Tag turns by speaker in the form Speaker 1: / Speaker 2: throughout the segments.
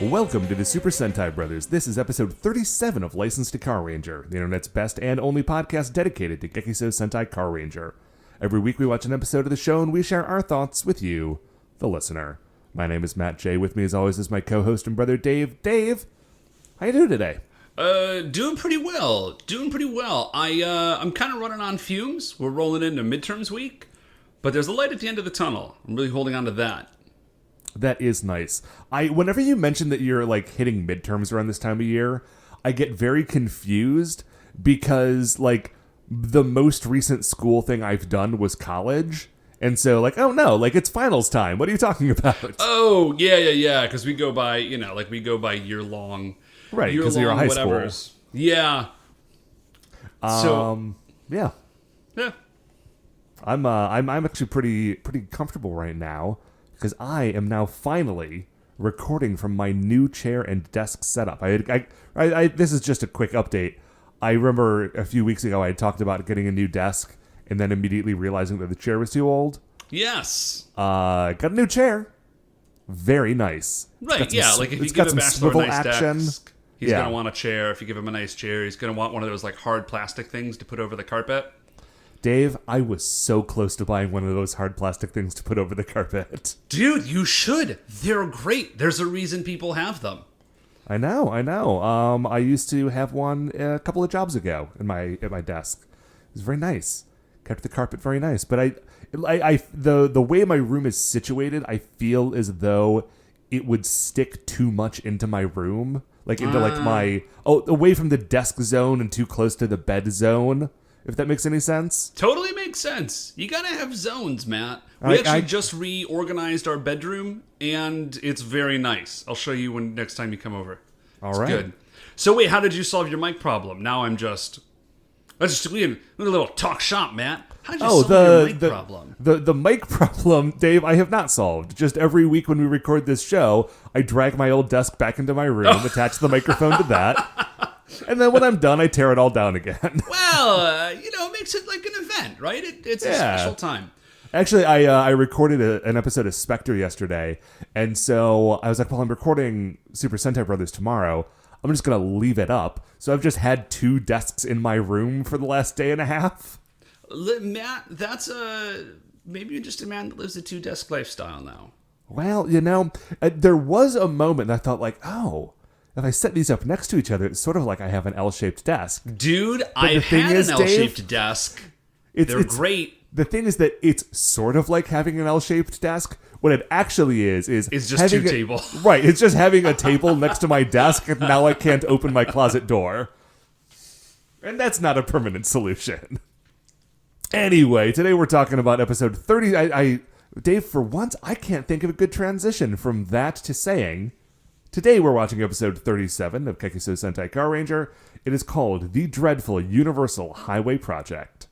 Speaker 1: Welcome to the Super Sentai Brothers. This is episode 37 of License to Carranger, the internet's best and only podcast dedicated to Gekisou Sentai Carranger. Every week we watch an episode of the show and we share our thoughts with you, the listener. My name is Matt J. With me as always is my co-host and brother Dave. Dave, how you doing today?
Speaker 2: Doing pretty well. I'm kind of running on fumes. We're rolling into midterms week, but there's a light at the end of the tunnel. I'm really holding on to that.
Speaker 1: That is nice. Whenever you mention that you're like hitting midterms around this time of year, I get very confused because like the most recent school thing I've done was college. And so like, oh no, like it's finals time. What are you talking about?
Speaker 2: Oh, yeah. Because we go by, year-long.
Speaker 1: Right, because you're a high school.
Speaker 2: Yeah.
Speaker 1: Yeah.
Speaker 2: Yeah.
Speaker 1: I'm actually pretty comfortable right now because I am now finally recording from my new chair and desk setup. This is just a quick update. I remember a few weeks ago I had talked about getting a new desk and then immediately realizing that the chair was too old.
Speaker 2: Yes.
Speaker 1: Got a new chair. Very nice.
Speaker 2: Right, yeah. Like if you give a bachelor a nice
Speaker 1: action.
Speaker 2: desk, he's going to want a chair. If you give him a nice chair, he's going to want one of those like hard plastic things to put over the carpet.
Speaker 1: Dave, I was so close to buying one of those hard plastic things to put over the carpet.
Speaker 2: Dude, you should. They're great. There's a reason people have them. I
Speaker 1: know. I used to have one a couple of jobs ago at my desk. It was very nice. Kept the carpet very nice. But the way my room is situated, I feel as though it would stick too much into my room. Like into like my away from the desk zone and too close to the bed zone. If that makes any sense.
Speaker 2: Totally makes sense. You gotta have zones, Matt. We just reorganized our bedroom, and it's very nice. I'll show you when next time you come over.
Speaker 1: All right.
Speaker 2: Good. So wait, how did you solve your mic problem? Now let's just we had a little talk shop, Matt. How did you solve your mic problem?
Speaker 1: The mic problem, Dave, I have not solved. Just every week when we record this show, I drag my old desk back into my room, attach the microphone to that. And then when I'm done, I tear it all down again.
Speaker 2: Well, it makes it like an event, right? It's a special time.
Speaker 1: Actually, I recorded an episode of Spectre yesterday, and so I was like, well, I'm recording Super Sentai Brothers tomorrow. I'm just going to leave it up. So I've just had 2 desks in my room for the last day and a half.
Speaker 2: Matt, that's maybe you're just a man that lives a 2-desk lifestyle now.
Speaker 1: Well, there was a moment that I thought like, oh, if I set these up next to each other, it's sort of like I have an L-shaped desk.
Speaker 2: Dude, I've had an L-shaped desk. They're great.
Speaker 1: The thing is that it's sort of like having an L-shaped desk. What it actually is
Speaker 2: it's just 2 tables.
Speaker 1: Right, it's just having a table next to my desk, and now I can't open my closet door. And that's not a permanent solution. Anyway, today we're talking about episode 30. Dave, for once, I can't think of a good transition from that to saying... Today we're watching episode 37 of Gekisou Sentai Carranger. It is called The Dreadful Universal Highway Project.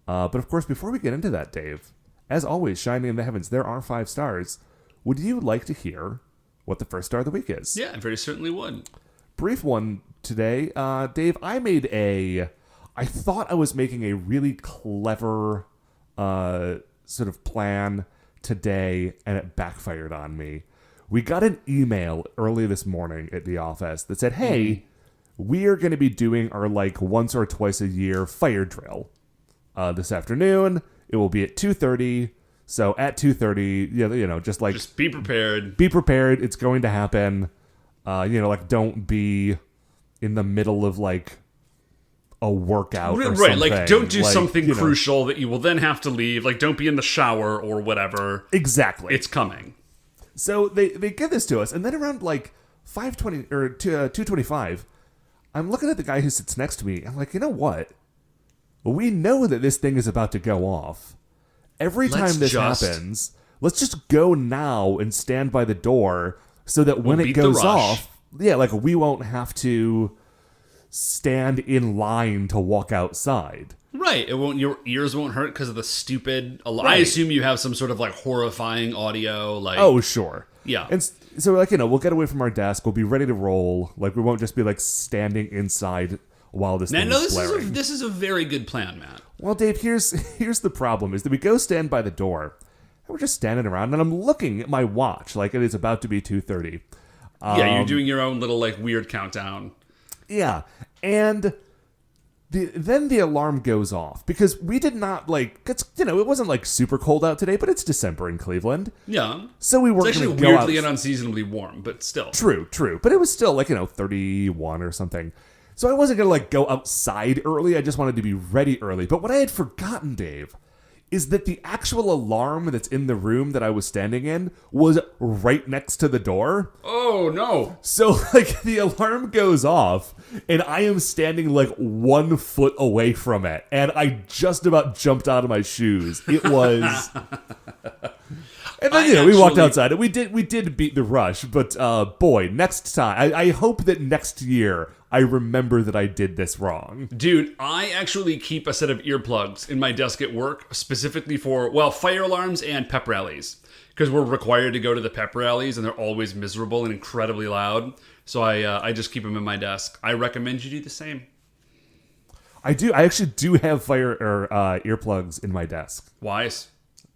Speaker 1: But of course, before we get into that, Dave, as always, shining in the heavens, there are 5 stars. Would you like to hear what the first star of the week is?
Speaker 2: Yeah, I very certainly would.
Speaker 1: Brief one today. Dave, I thought I was making a really clever sort of plan today, and it backfired on me. We got an email early this morning at the office that said, hey, we are going to be doing our like once or twice a year fire drill this afternoon. It will be at 2:30. So at 2:30, just
Speaker 2: be prepared.
Speaker 1: Be prepared. It's going to happen. Don't be in the middle of like a workout or something.
Speaker 2: Right, like don't do something crucial that you will then have to leave. Like don't be in the shower or whatever.
Speaker 1: Exactly.
Speaker 2: It's coming.
Speaker 1: So they give this to us, and then around like 5:20 or 2:25, I'm looking at the guy who sits next to me. I'm like, you know what? We know that this thing is about to go off. Every time this happens, let's just go now and stand by the door so that when it goes off, we won't have to stand in line to walk outside.
Speaker 2: Right. Your ears won't hurt because of the stupid... Right. I assume you have some sort of like horrifying audio. Like,
Speaker 1: oh, sure.
Speaker 2: Yeah.
Speaker 1: And so we'll get away from our desk. We'll be ready to roll. Like we won't just be like standing inside while this thing is flaring.
Speaker 2: This is a very good plan, Matt.
Speaker 1: Well, Dave, here's the problem is that we go stand by the door. And we're just standing around and I'm looking at my watch like it is about to be 2:30.
Speaker 2: Yeah, you're doing your own little like weird countdown.
Speaker 1: Yeah, and then the alarm goes off because we did not it wasn't like super cold out today, but it's December in Cleveland.
Speaker 2: Yeah,
Speaker 1: so we weren't
Speaker 2: it's actually
Speaker 1: going to go
Speaker 2: weirdly
Speaker 1: out.
Speaker 2: and unseasonably warm, but still
Speaker 1: True, but it was still 31 or something. So I wasn't going to go outside early. I just wanted to be ready early. But what I had forgotten, Dave, is that the actual alarm that's in the room that I was standing in was right next to the door.
Speaker 2: Oh, no.
Speaker 1: So, the alarm goes off, and I am standing 1 foot away from it, and I just about jumped out of my shoes. It was... And then, we walked outside, and we did beat the rush, but boy, next time, I hope that next year I remember that I did this wrong.
Speaker 2: Dude, I actually keep a set of earplugs in my desk at work specifically for, fire alarms and pep rallies. Because we're required to go to the pep rallies, and they're always miserable and incredibly loud. So I just keep them in my desk. I recommend you do the same.
Speaker 1: I actually do have earplugs in my desk.
Speaker 2: Wise.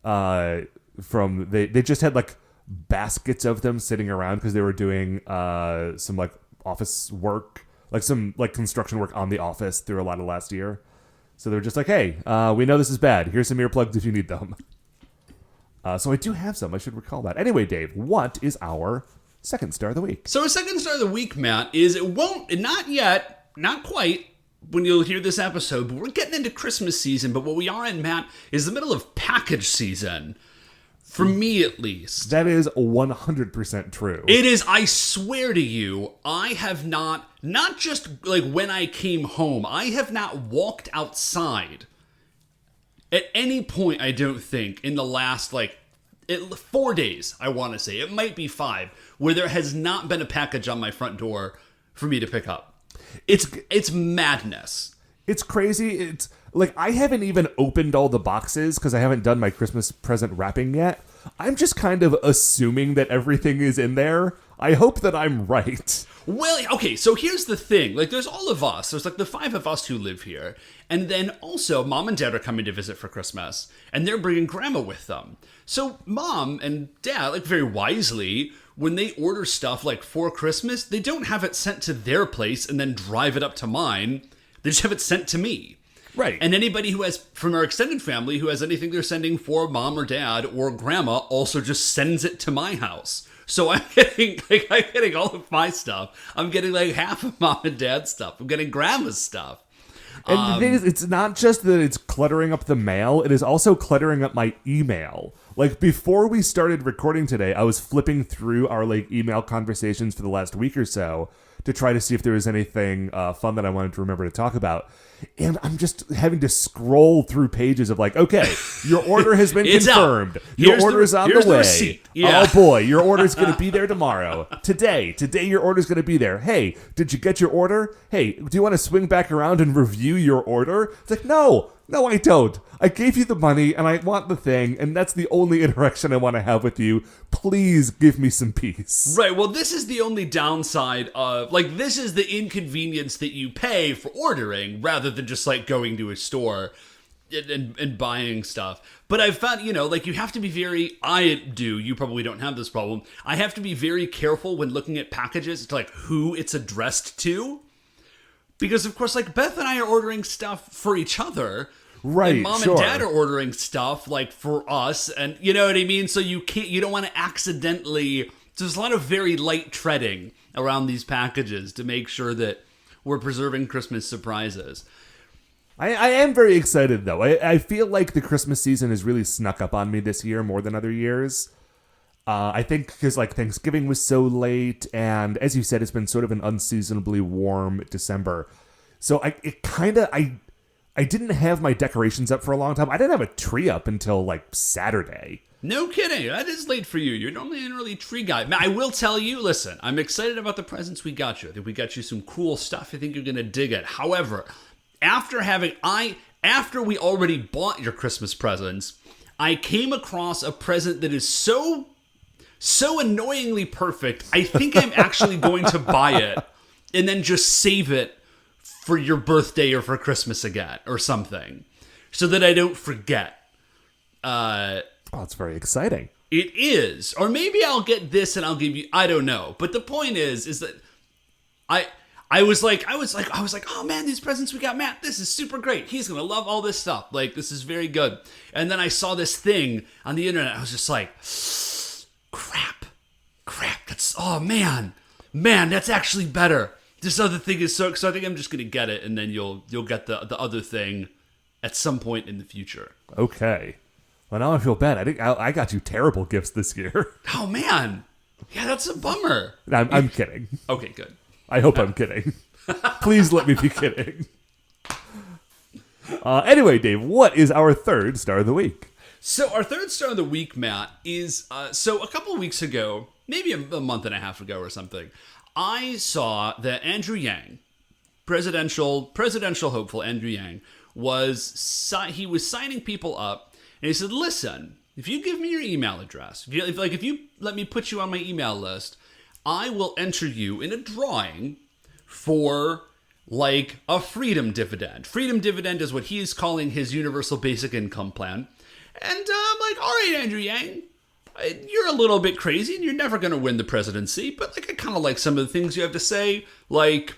Speaker 1: They just had baskets of them sitting around because they were doing some office work, some construction work on the office through a lot of last year. So they're just hey, we know this is bad. Here's some earplugs if you need them. So I do have some. I should recall that. Anyway, Dave, what is our second star of the week?
Speaker 2: So our second star of the week, Matt, is not quite when you'll hear this episode, but we're getting into Christmas season. But what we are in, Matt, is the middle of package season. For me, at least.
Speaker 1: That is 100% true.
Speaker 2: It is, I swear to you, I have not just when I came home, I have not walked outside at any point, I don't think, in the last 4 days, I want to say. It might be 5, where there has not been a package on my front door for me to pick up. It's madness.
Speaker 1: It's crazy. It's I haven't even opened all the boxes because I haven't done my Christmas present wrapping yet. I'm just kind of assuming that everything is in there. I hope that I'm right.
Speaker 2: Well, okay, so here's the thing. There's all of us. There's the 5 of us who live here. And then also, Mom and Dad are coming to visit for Christmas. And they're bringing Grandma with them. So Mom and Dad, very wisely, when they order stuff for Christmas, they don't have it sent to their place and then drive it up to mine. They just have it sent to me.
Speaker 1: Right.
Speaker 2: And anybody who has, from our extended family, who has anything they're sending for Mom or Dad or Grandma also just sends it to my house. So I'm getting all of my stuff. I'm getting half of Mom and Dad's stuff. I'm getting Grandma's stuff.
Speaker 1: And the thing is, it's not just that it's cluttering up the mail, it is also cluttering up my email. Before we started recording today, I was flipping through our email conversations for the last week or so to try to see if there was anything fun that I wanted to remember to talk about. And I'm just having to scroll through pages of okay, your order has been confirmed. Your order's on the way.
Speaker 2: Receipt. Yeah.
Speaker 1: Oh boy, your order's going to be there tomorrow. Today your order's going to be there. Hey, did you get your order? Hey, do you want to swing back around and review your order? It's no, I don't. I gave you the money and I want the thing, and that's the only interaction I want to have with you. Please give me some peace.
Speaker 2: Right, well, this is the only downside of, this is the inconvenience that you pay for ordering rather than just, going to a store and buying stuff. But I've found, you have to be you probably don't have this problem. I have to be very careful when looking at packages to, who it's addressed to. Because, of course, Beth and I are ordering stuff for each other.
Speaker 1: Right,
Speaker 2: and Mom and Dad are ordering stuff for us, and you know what I mean? So you don't want to accidentally, there's a lot of very light treading around these packages to make sure that we're preserving Christmas surprises.
Speaker 1: I am very excited though. I feel like the Christmas season has really snuck up on me this year more than other years. I think because Thanksgiving was so late, and as you said, it's been sort of an unseasonably warm December. So I didn't have my decorations up for a long time. I didn't have a tree up until Saturday.
Speaker 2: No kidding. That is late for you. You're normally an early tree guy. I will tell you, listen, I'm excited about the presents we got you. I think we got you some cool stuff. I think you're going to dig it. However, after we already bought your Christmas presents, I came across a present that is so annoyingly perfect. I think I'm actually going to buy it and then just save it for your birthday or for Christmas again or something so that I don't forget.
Speaker 1: Oh, it's very exciting.
Speaker 2: It is. Or maybe I'll get this and I'll give you, I don't know. But the point is that I was like, oh man, these presents we got, Matt, this is super great. He's going to love all this stuff. Like, this is very good. And then I saw this thing on the internet. I was just like, crap. That's, oh man, that's actually better. This other thing is so I think I'm just going to get it. And then you'll get the other thing at some point in the future.
Speaker 1: Okay. Well, now I feel bad. I think I got you terrible gifts this year.
Speaker 2: Oh man. Yeah, that's a bummer.
Speaker 1: I'm kidding.
Speaker 2: Okay, good.
Speaker 1: I hope I'm kidding. Please let me be kidding. Anyway, Dave, what is our third star of the week?
Speaker 2: So our third star of the week, Matt, is so a couple of weeks ago, maybe a month and a half ago or something, I saw that Andrew Yang, presidential hopeful Andrew Yang, was signing people up, and he said, "Listen, if you give me your email address, if you let me put you on my email list, I will enter you in a drawing for like a freedom dividend. Freedom dividend is what he is calling his universal basic income plan." And I'm like, all right, Andrew Yang, you're a little bit crazy and you're never going to win the presidency, but like I kind of like some of the things you have to say. Like,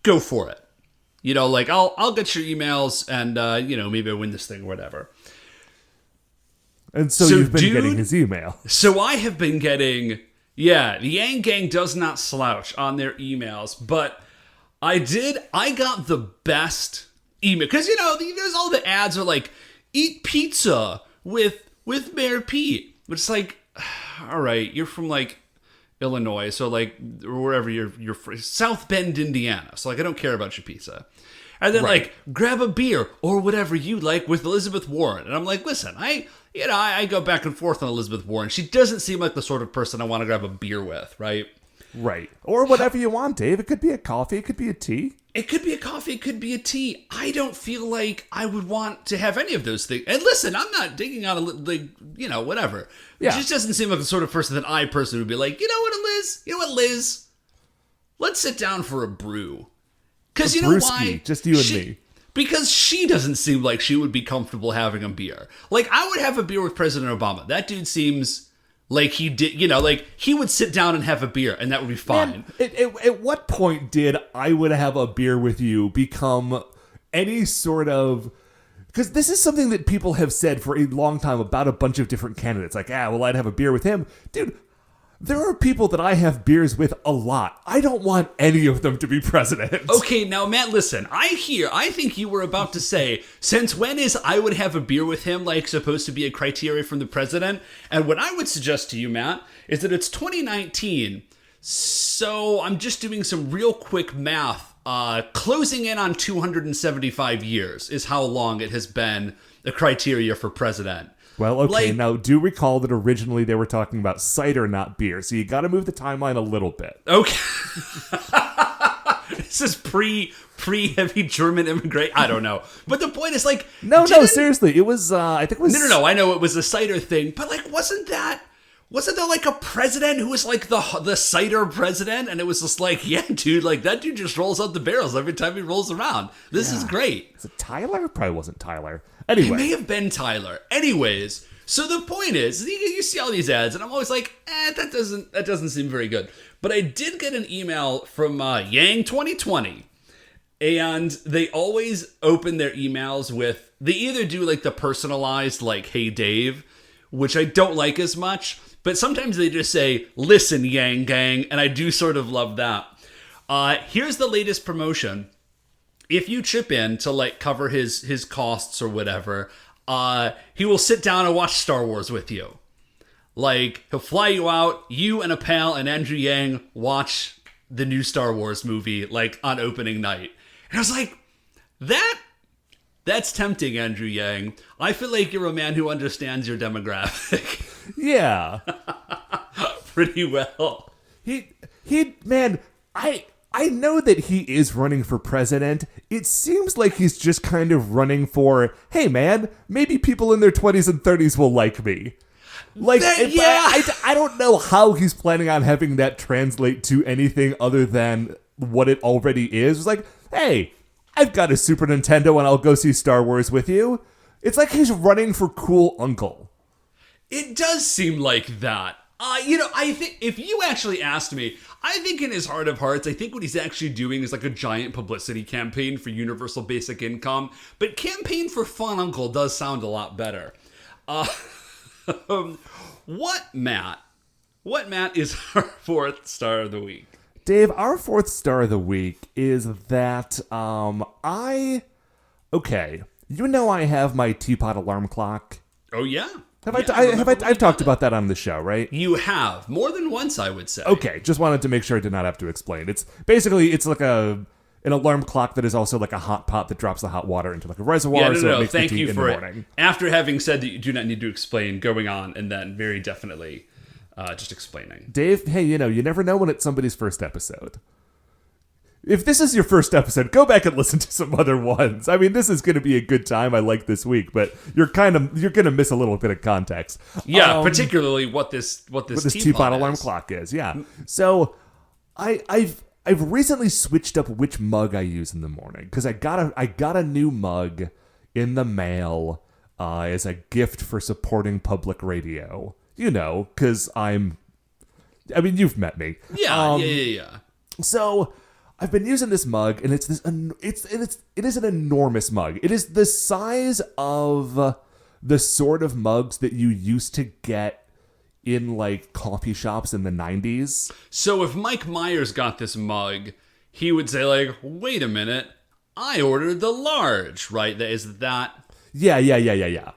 Speaker 2: go for it. You know, like I'll get your emails and maybe I win this thing or whatever.
Speaker 1: And so you've been getting his email.
Speaker 2: So I have been getting, the Yang Gang does not slouch on their emails, but I got the best email. Because, there's all the ads are like, eat pizza with Mayor Pete. But it's like, all right, you're from like Illinois, so like, or wherever you're from, South Bend, Indiana. So like, I don't care about your pizza. And then like, grab a beer or whatever you like with Elizabeth Warren. And I'm like, listen, I go back and forth on Elizabeth Warren. She doesn't seem like the sort of person I want to grab a beer with, right?
Speaker 1: Right. Or whatever you want, Dave. It could be a coffee. It could be a tea.
Speaker 2: It could be a coffee. It could be a tea. I don't feel like I would want to have any of those things. And listen, I'm not digging on whatever.
Speaker 1: Yeah.
Speaker 2: It just doesn't seem like the sort of person that I personally would be like, you know what, Liz? Let's sit down for a brew. Because you know why?
Speaker 1: Just you and me.
Speaker 2: Because she doesn't seem like she would be comfortable having a beer. Like, I would have a beer with President Obama. That dude seems like he did, like he would sit down and have a beer and that would be fine.
Speaker 1: Man, at what point did I would have a beer with you become any sort of... Because this is something that people have said for a long time about a bunch of different candidates. Like, I'd have a beer with him. Dude, there are people that I have beers with a lot. I don't want any of them to be president.
Speaker 2: Okay, now, Matt, listen. I think you were about to say, since when is I would have a beer with him, like, supposed to be a criteria from the president? And what I would suggest to you, Matt, is that it's 2019. So I'm just doing some real quick math. Closing in on 275 years is how long it has been a criteria for president.
Speaker 1: Well, okay, now do recall that originally they were talking about cider, not beer, so you got to move the timeline a little bit.
Speaker 2: Okay. This is pre-heavy German immigrant. I don't know. But the point is, like...
Speaker 1: No, seriously. It was, I think it was...
Speaker 2: No, I know it was a cider thing, but, like, wasn't there, like, a president who was, like, the cider president? And it was just like, yeah, dude, like, that dude just rolls out the barrels every time he rolls around. This is great.
Speaker 1: Is it Tyler? Probably wasn't Tyler. Anyway.
Speaker 2: It may have been Tyler. Anyways, so the point is, you see all these ads, and I'm always like, that doesn't seem very good. But I did get an email from Yang 2020, and they always open their emails with, they either do like the personalized, like, hey Dave, which I don't like as much, but sometimes they just say, listen, Yang Gang, and I do sort of love that. Here's the latest promotion. If you chip in to like cover his costs or whatever, he will sit down and watch Star Wars with you. Like, he'll fly you out, you and a pal and Andrew Yang watch the new Star Wars movie, like, on opening night. And I was like, that's tempting, Andrew Yang. I feel like you're a man who understands your demographic.
Speaker 1: Yeah.
Speaker 2: Pretty well.
Speaker 1: Man, I know that he is running for president. It seems like he's just kind of running for, hey man, maybe people in their 20s and 30s will like me. Like, I don't know how he's planning on having that translate to anything other than what it already is. It's like, hey, I've got a Super Nintendo and I'll go see Star Wars with you. It's like he's running for cool uncle.
Speaker 2: It does seem like that. I think if you actually asked me, I think in his heart of hearts, I think what he's actually doing is like a giant publicity campaign for universal basic income. But campaign for Fun Uncle does sound a lot better. What, Matt, is our fourth star of the week?
Speaker 1: Dave, our fourth star of the week is that, okay, you know I have my teapot alarm clock.
Speaker 2: Oh, yeah?
Speaker 1: I've talked about that on the show, right?
Speaker 2: You have. More than once, I would say.
Speaker 1: Okay, just wanted to make sure I did not have to explain. It's like an alarm clock that is also like a hot pot that drops the hot water into like a reservoir.
Speaker 2: Yeah,
Speaker 1: so it makes
Speaker 2: thank
Speaker 1: the tea
Speaker 2: you
Speaker 1: in
Speaker 2: for
Speaker 1: the
Speaker 2: it.
Speaker 1: morning.
Speaker 2: After having said that you do not need to explain, going on, and then very definitely just explaining.
Speaker 1: Dave, hey, you never know when it's somebody's first episode. If this is your first episode, go back and listen to some other ones. I mean, this is going to be a good time. I like this week, but you're going to miss a little bit of context.
Speaker 2: Yeah, particularly what this
Speaker 1: teapot alarm clock is. Yeah. So I've recently switched up which mug I use in the morning because I got a new mug in the mail as a gift for supporting public radio. Because you've met me.
Speaker 2: Yeah.
Speaker 1: So I've been using this mug, and it is an enormous mug. It is the size of the sort of mugs that you used to get in like coffee shops in the 90s.
Speaker 2: So if Mike Myers got this mug, he would say like, "Wait a minute, I ordered the large," right? Is that?
Speaker 1: Yeah.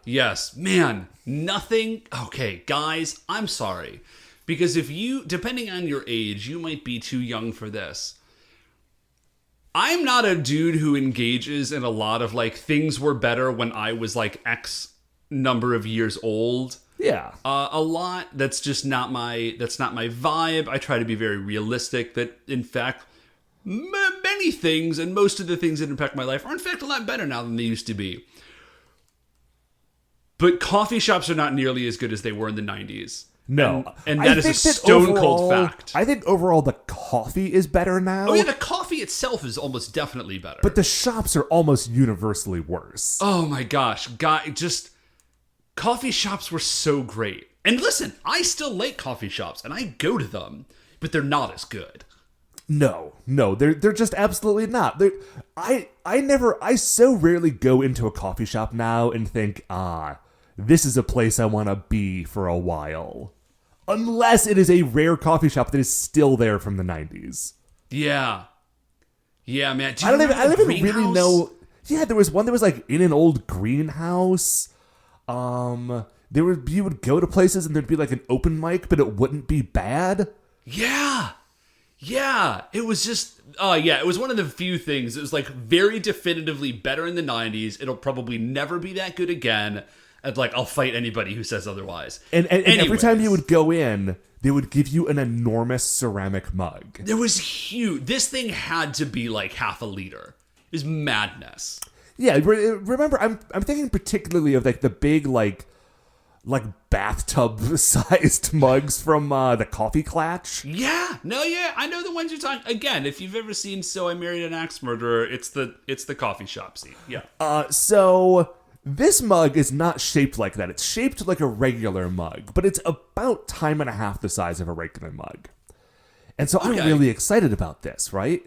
Speaker 2: Yes, man. Nothing. Okay, guys, I'm sorry. Because depending on your age, you might be too young for this. I'm not a dude who engages in a lot of like things were better when I was like X number of years old.
Speaker 1: Yeah.
Speaker 2: A lot. That's just not my vibe. I try to be very realistic that in fact, many things and most of the things that impact my life are in fact a lot better now than they used to be. But coffee shops are not nearly as good as they were in the 90s.
Speaker 1: No.
Speaker 2: And that is a stone-cold fact.
Speaker 1: I think overall the coffee is better now.
Speaker 2: Oh, yeah, the coffee itself is almost definitely better.
Speaker 1: But the shops are almost universally worse.
Speaker 2: Oh, my gosh. Coffee shops were so great. And listen, I still like coffee shops, and I go to them, but they're not as good.
Speaker 1: No, they're just absolutely not. I so rarely go into a coffee shop now and think, this is a place I want to be for a while. Unless it is a rare coffee shop that is still there from the 90s.
Speaker 2: Yeah. Yeah, man.
Speaker 1: I don't even really know. Yeah, there was one that was like in an old greenhouse. You would go to places and there'd be like an open mic, but it wouldn't be bad.
Speaker 2: Yeah. Yeah. It was just, it was one of the few things. It was like very definitively better in the 90s. It'll probably never be that good again. And like, I'll fight anybody who says otherwise. And
Speaker 1: every time you would go in, they would give you an enormous ceramic mug.
Speaker 2: It was huge. This thing had to be like half a liter. It was madness.
Speaker 1: Yeah, remember, I'm thinking particularly of like the big like bathtub-sized mugs from the Coffee Klatch.
Speaker 2: Yeah, I know the ones you're talking. Again, if you've ever seen So I Married an Axe Murderer, it's the coffee shop scene. Yeah.
Speaker 1: So this mug is not shaped like that. It's shaped like a regular mug, but it's about time and a half the size of a regular mug. And so I'm really excited about this, right?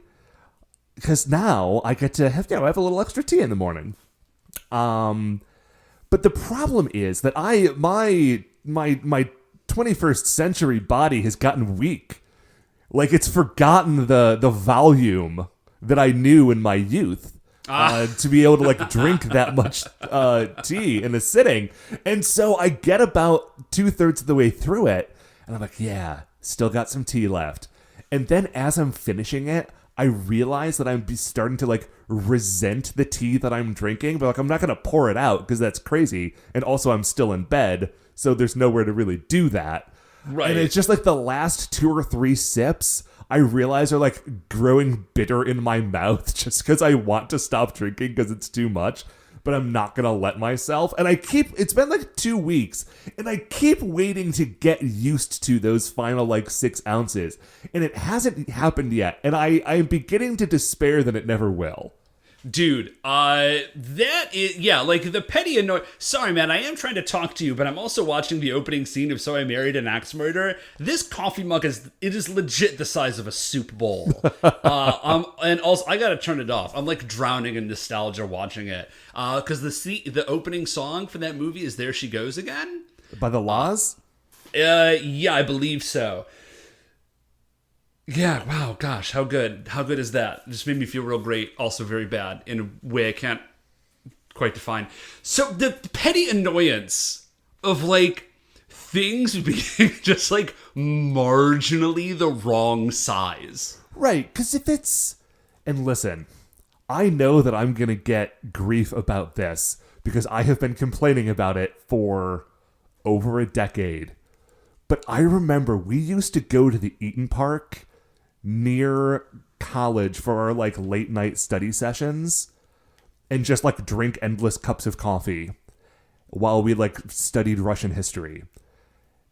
Speaker 1: Because now I get to have a little extra tea in the morning. But the problem is that my 21st century body has gotten weak. Like it's forgotten the volume that I knew in my youth. To be able to like drink that much tea in a sitting. And so I get about 2/3 of the way through it and I'm like, yeah, still got some tea left. And then as I'm finishing it, I realize that I'm starting to like resent the tea that I'm drinking, but like I'm not going to pour it out because that's crazy. And also I'm still in bed, so there's nowhere to really do that. Right. And it's just like the last 2 or 3 sips I realize are like growing bitter in my mouth just because I want to stop drinking because it's too much, but I'm not going to let myself. And it's been like 2 weeks and I keep waiting to get used to those final like 6 ounces and it hasn't happened yet. And I'm beginning to despair that it never will.
Speaker 2: Dude, that is, yeah, like the petty annoy. Sorry, man, I am trying to talk to you, but I'm also watching the opening scene of So I Married an Axe Murderer. This coffee mug is legit the size of a soup bowl. And also, I gotta turn it off. I'm like drowning in nostalgia watching it. Because the opening song for that movie is There She Goes Again.
Speaker 1: By the Laws?
Speaker 2: Yeah, I believe so. Yeah, wow, gosh, how good is that? It just made me feel real great, also very bad, in a way I can't quite define. So the petty annoyance of, like, things being just, like, marginally the wrong size.
Speaker 1: Right, because if it's... And listen, I know that I'm going to get grief about this, because I have been complaining about it for over a decade. But I remember we used to go to the Eaton Park near college for our like late night study sessions and just like drink endless cups of coffee while we like studied Russian history.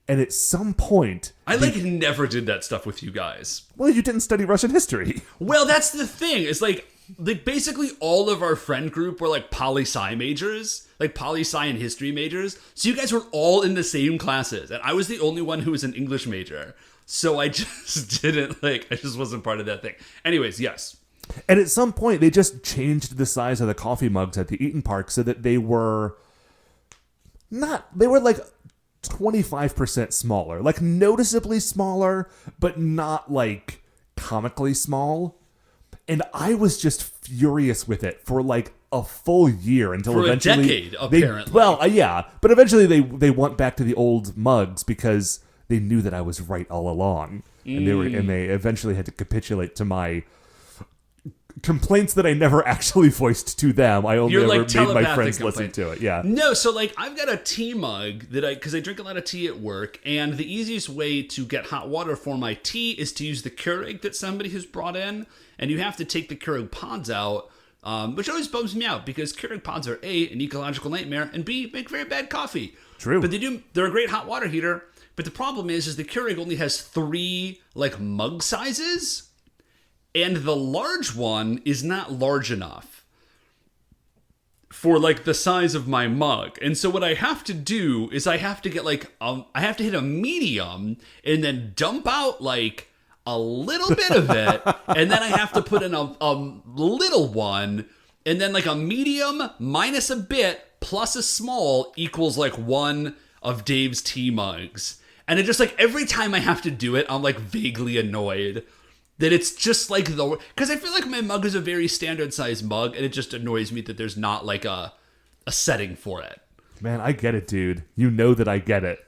Speaker 1: And at some point
Speaker 2: I like never did that stuff with you guys.
Speaker 1: Well, you didn't study Russian history.
Speaker 2: Well, that's the thing. It's like basically all of our friend group were like poli-sci majors, like poli-sci and history majors. So you guys were all in the same classes, and I was the only one who was an English major. So I just didn't I just wasn't part of that thing. Anyways, yes.
Speaker 1: And at some point they just changed the size of the coffee mugs at the Eaton Park so that they were like 25% smaller, like noticeably smaller, but not like comically small. And I was just furious with it for like a full year until
Speaker 2: for
Speaker 1: eventually
Speaker 2: a decade, apparently.
Speaker 1: Yeah, but eventually they went back to the old mugs because they knew that I was right all along, and they eventually had to capitulate to my complaints that I never actually voiced to them. I only ever made my friends listen to it. Yeah.
Speaker 2: No, so like I've got a tea mug because I drink a lot of tea at work, and the easiest way to get hot water for my tea is to use the Keurig that somebody has brought in, and you have to take the Keurig pods out, which always bums me out because Keurig pods are A, an ecological nightmare, and B, make very bad coffee.
Speaker 1: True.
Speaker 2: But they're a great hot water heater. But the problem is the Keurig only has 3 like mug sizes, and the large one is not large enough for like the size of my mug. And so what I have to do is I have to get like I have to hit a medium and then dump out like a little bit of it, and then I have to put in a little one, and then like a medium minus a bit plus a small equals like one of Dave's tea mugs. And it just like every time I have to do it, I'm like vaguely annoyed that it's just like because I feel like my mug is a very standard size mug, and it just annoys me that there's not like a setting for it.
Speaker 1: Man, I get it, dude. You know that I get it.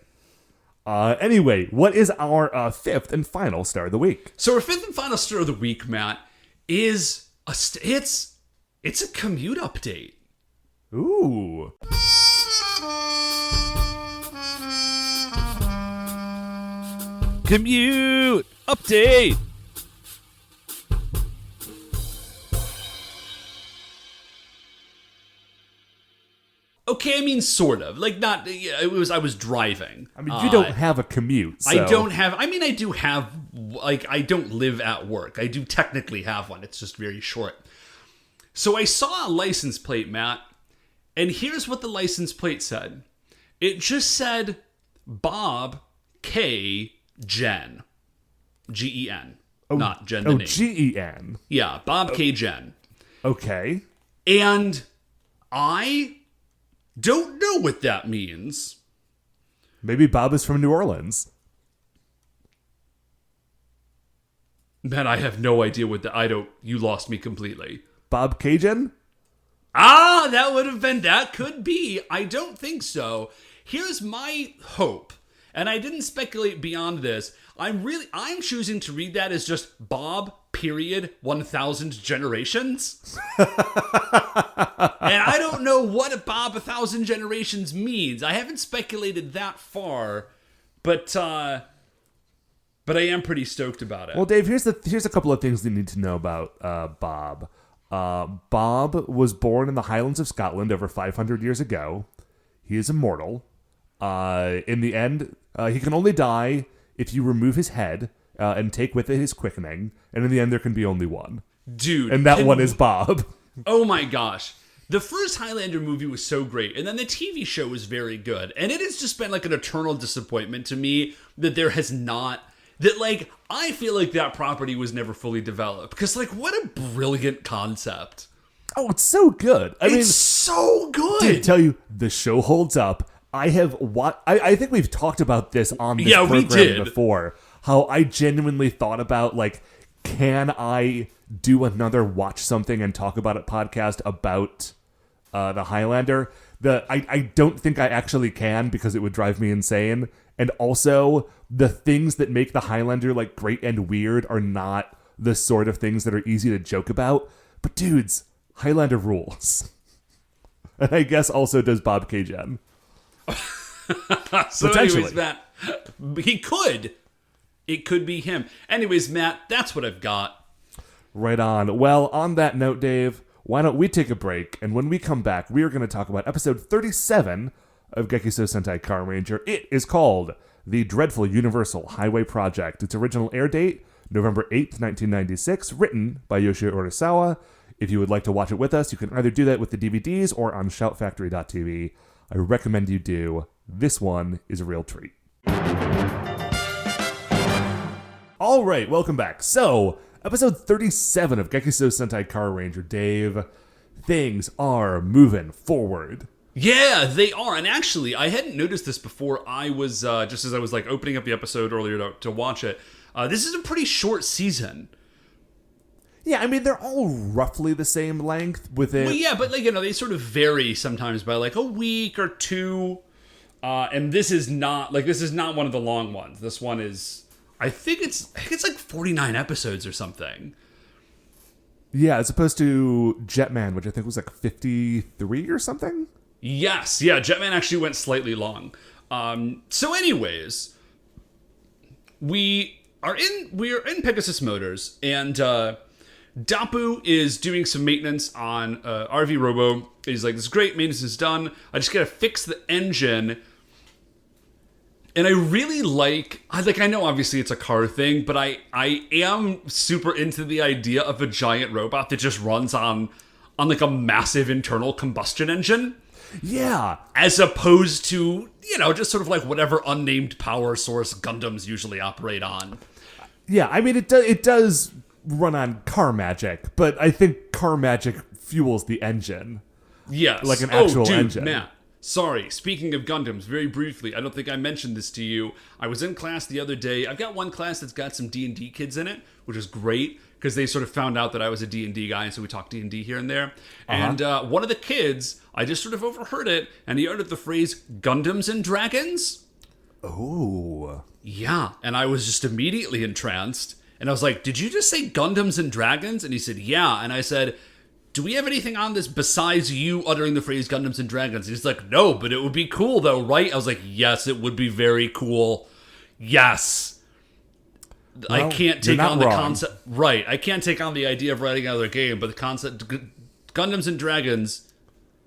Speaker 1: Anyway, what is our fifth and final star of the week?
Speaker 2: So our fifth and final star of the week, Matt, is it's a commute update.
Speaker 1: Ooh.
Speaker 2: Commute update. Okay, I mean, sort of. Like, not. I was driving.
Speaker 1: I mean, you don't have a commute. So.
Speaker 2: I don't have. I mean, I do have. Like, I don't live at work. I do technically have one. It's just very short. So I saw a license plate, Matt, and here's what the license plate said. It just said Bob K. Gen. Gen. Not Gen the name.
Speaker 1: Gen.
Speaker 2: Yeah, Bob K. Gen.
Speaker 1: Okay.
Speaker 2: And I don't know what that means.
Speaker 1: Maybe Bob is from New Orleans.
Speaker 2: Man, I have no idea what you lost me completely.
Speaker 1: Bob Cajun?
Speaker 2: That could be. I don't think so. Here's my hope. And I didn't speculate beyond this. I'm choosing to read that as just Bob, period, 1,000 generations. And I don't know what Bob 1,000 generations means. I haven't speculated that far, but I am pretty stoked about it.
Speaker 1: Well, Dave, here's a couple of things you need to know about Bob. Bob was born in the Highlands of Scotland over 500 years ago. He is immortal. In the end, he can only die if you remove his head and take with it his quickening. And in the end, there can be only one.
Speaker 2: Dude.
Speaker 1: And that one is Bob.
Speaker 2: Oh my gosh. The first Highlander movie was so great, and then the TV show was very good. And it has just been like an eternal disappointment to me that there has not... That, like, I feel like that property was never fully developed. Because, like, what a brilliant concept.
Speaker 1: Oh, it's so good. I mean,
Speaker 2: so good.
Speaker 1: To tell you, the show holds up. I think we've talked about this on this program before. How I genuinely thought about, like, can I do another watch something and talk about it podcast about the Highlander? I don't think I actually can because it would drive me insane. And also, the things that make the Highlander like great and weird are not the sort of things that are easy to joke about. But dudes, Highlander rules. And I guess also does Bob K. Jen.
Speaker 2: So anyways, Matt, he could. It could be him. Anyways, Matt, that's what I've got.
Speaker 1: Right on. Well, on that note, Dave, why don't we take a break? And when we come back, we are going to talk about episode 37 of Gekisou Sentai Carranger. It is called The Dreadful Universal Highway Project. Its original air date, November 8th, 1996, written by Yoshio Urasawa. If you would like to watch it with us, you can either do that with the DVDs or on shoutfactory.tv. I recommend you do. This one is a real treat. All right, welcome back. So, episode 37 of Gekisou Sentai Carranger. Dave, things are moving forward.
Speaker 2: Yeah, they are. And actually, I hadn't noticed this before. I was, just as I was like opening up the episode earlier to watch it, this is a pretty short season.
Speaker 1: Yeah, I mean, they're all roughly the same length within...
Speaker 2: Well, yeah, but like, you know, they sort of vary sometimes by like a week or two. And this is not one of the long ones. This one is... I think it's like 49 episodes or something.
Speaker 1: Yeah, as opposed to Jetman, which I think was like 53 or something?
Speaker 2: Yes, yeah, Jetman actually went slightly long. So anyways, we are in Pegasus Motors, and Dapu is doing some maintenance on RV Robo. He's like, this is great, maintenance is done. I just gotta fix the engine. And I really I know obviously it's a car thing, but I am super into the idea of a giant robot that just runs on like a massive internal combustion engine.
Speaker 1: Yeah.
Speaker 2: As opposed to, you know, just sort of like whatever unnamed power source Gundams usually operate on.
Speaker 1: Yeah, I mean, it does run on car magic, but I think car magic fuels the engine.
Speaker 2: Yes.
Speaker 1: Like an actual engine.
Speaker 2: Matt. Sorry, speaking of Gundams, very briefly, I don't think I mentioned this to you. I was in class the other day. I've got one class that's got some D&D kids in it, which is great, because they sort of found out that I was a D&D guy, and so we talk D&D here and there. And one of the kids, I just sort of overheard it, and he uttered the phrase, Gundams and Dragons.
Speaker 1: Oh.
Speaker 2: Yeah, and I was just immediately entranced. And I was like, did you just say Gundams and Dragons? And he said, yeah. And I said... do we have anything on this besides you uttering the phrase Gundams and Dragons? And he's like, no, but it would be cool though, right? I was like, yes, it would be very cool. Yes. Well, I can't take on the concept. Right. I can't take on the idea of writing another game, but the concept, Gundams and Dragons,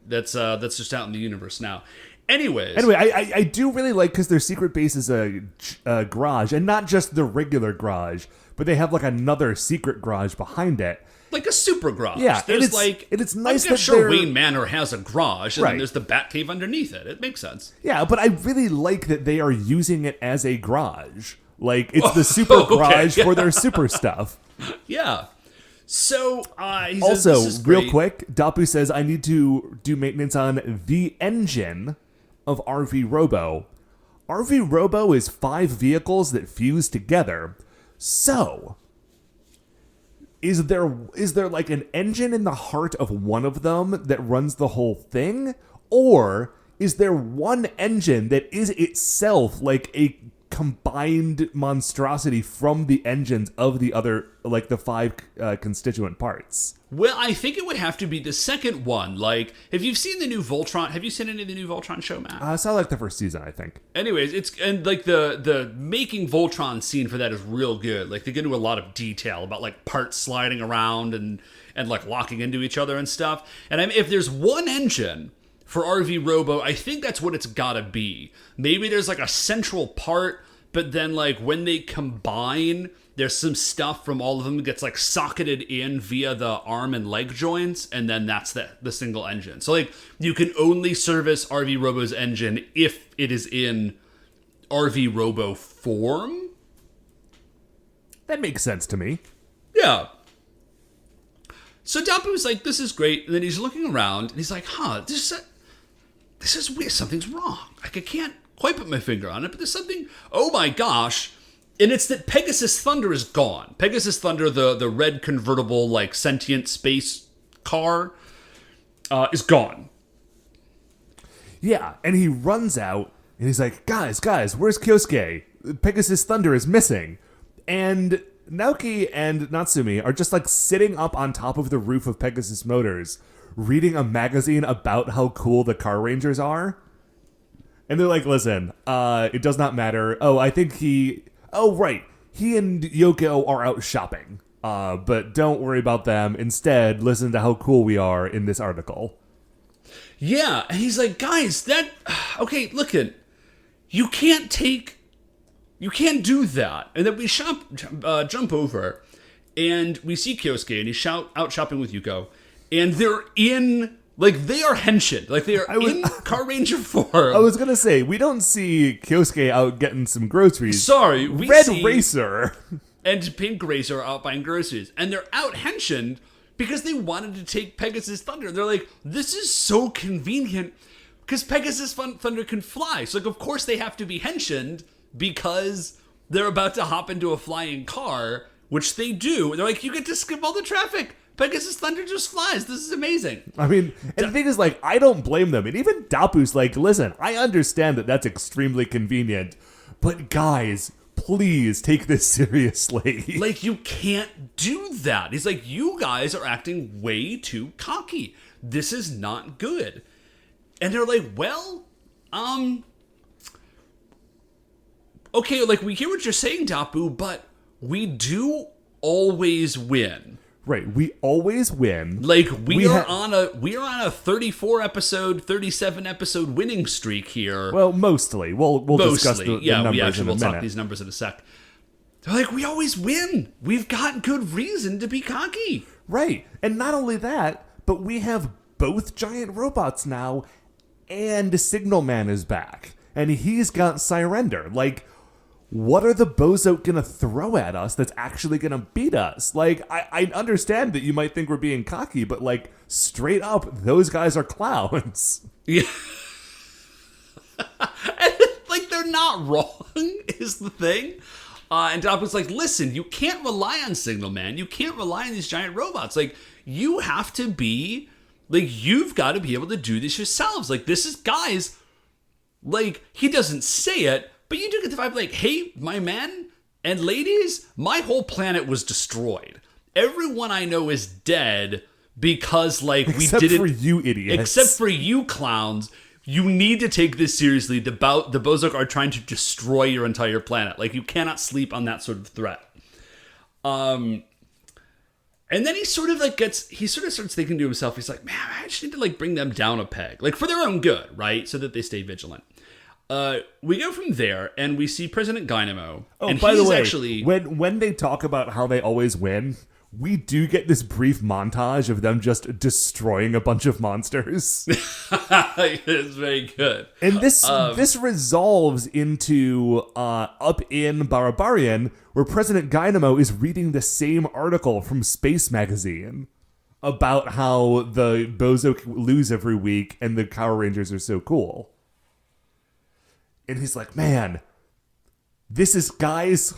Speaker 2: that's just out in the universe now. Anyway,
Speaker 1: I do really like, because their secret base is a garage, and not just the regular garage, but they have like another secret garage behind it.
Speaker 2: Like a super garage.
Speaker 1: Yeah,
Speaker 2: there's
Speaker 1: it's nice
Speaker 2: I'm
Speaker 1: that
Speaker 2: sure Wayne Manor has a garage, and
Speaker 1: right.
Speaker 2: then there's the Batcave underneath it. It makes sense.
Speaker 1: Yeah, but I really like that they are using it as a garage. Like, it's the super garage for their super stuff.
Speaker 2: Yeah. So, he
Speaker 1: also,
Speaker 2: says, this is great.
Speaker 1: real quick, Dapu says, I need to do maintenance on the engine of RV Robo. RV Robo is 5 vehicles that fuse together. So... Is there like an engine in the heart of one of them that runs the whole thing? Or is there one engine that is itself like a combined monstrosity from the engines of the other, like the 5 constituent parts?
Speaker 2: Well, I think it would have to be the second one. Like, have you seen the new Voltron? Have you seen any of the new Voltron show, Matt?
Speaker 1: I saw like the first season, I think.
Speaker 2: Anyways, and like the making Voltron scene for that is real good. Like, they get into a lot of detail about like parts sliding around and like locking into each other and stuff. And if there's one engine for RV Robo, I think that's what it's gotta be. Maybe there's like a central part but then like when they combine, there's some stuff from all of them that gets like socketed in via the arm and leg joints, and then that's the single engine. So like you can only service RV Robo's engine if it is in RV Robo form.
Speaker 1: That makes sense to me.
Speaker 2: Yeah. So Dapu's like, this is great. And then he's looking around and he's like, this is weird. Something's wrong. Like, I can't quite put my finger on it, but there's something. Oh my gosh. And it's that Pegasus Thunder is gone. Pegasus Thunder, the red convertible, like sentient space car, is gone.
Speaker 1: Yeah. And he runs out and he's like, guys, where's Kyosuke? Pegasus Thunder is missing. And Naoki and Natsumi are just like sitting up on top of the roof of Pegasus Motors, reading a magazine about how cool the Carrangers are. And they're like, listen, it does not matter. He and Yoko are out shopping. But don't worry about them. Instead, listen to how cool we are in this article.
Speaker 2: Yeah. And he's like, guys, okay, look at, you can't do that. And then we jump over, and we see Kyosuke, and he's out shopping with Yuko, and they're they are henshin. Like, they are in Carranger form.
Speaker 1: I was going to say, we don't see Kyosuke out getting some groceries.
Speaker 2: Sorry, we
Speaker 1: Red
Speaker 2: see
Speaker 1: Racer
Speaker 2: and Pink Racer are out buying groceries, and they're out henshined because they wanted to take Pegasus Thunder. They're like, this is so convenient, because Pegasus Thunder can fly. So, like, of course they have to be henshined, because they're about to hop into a flying car, which they do. They're like, you get to skip all the traffic. Pegasus Thunder just flies. This is amazing.
Speaker 1: I mean, and the thing is, like, I don't blame them. And even Dapu's like, listen, I understand that that's extremely convenient, but guys, please take this seriously.
Speaker 2: Like, you can't do that. He's like, you guys are acting way too cocky. This is not good. And they're like, well, okay, like, we hear what you're saying, Dapu, but we do always win.
Speaker 1: Right, we always win.
Speaker 2: Like, we are on a 34 episode, 37 episode winning streak here.
Speaker 1: Well, mostly. We'll discuss the numbers in a minute.
Speaker 2: We'll talk these numbers in a sec. They're like, we always win. We've got good reason to be cocky.
Speaker 1: Right, and not only that, but we have both giant robots now, and Signal Man is back, and he's got Surrender. Like, what are the Bozo gonna throw at us that's actually gonna beat us? Like, I understand that you might think we're being cocky, but like, straight up, those guys are clowns.
Speaker 2: Yeah. And, like, they're not wrong, is the thing. And Dapu's like, listen, you can't rely on Signal Man. You can't rely on these giant robots. Like, you have to be, like, you've got to be able to do this yourselves. Like, this is, guys, like, he doesn't say it, but you do get the vibe, like, hey, my men and ladies, my whole planet was destroyed. Everyone I know is dead because, like,
Speaker 1: except
Speaker 2: we didn't...
Speaker 1: for you idiots.
Speaker 2: Except for you clowns. You need to take this seriously. The Bozok are trying to destroy your entire planet. Like, you cannot sleep on that sort of threat. And then he sort of starts thinking to himself, he's like, man, I just need to, like, bring them down a peg. Like, for their own good, right? So that they stay vigilant. We go from there, and we see President Dynamo.
Speaker 1: Oh,
Speaker 2: and
Speaker 1: by the way,
Speaker 2: actually...
Speaker 1: when they talk about how they always win, we do get this brief montage of them just destroying a bunch of monsters.
Speaker 2: It's very good.
Speaker 1: And this resolves into up in Barabarian, where President Dynamo is reading the same article from Space Magazine about how the Bozo lose every week and the Carrangers are so cool. And he's like, man, this is, guys,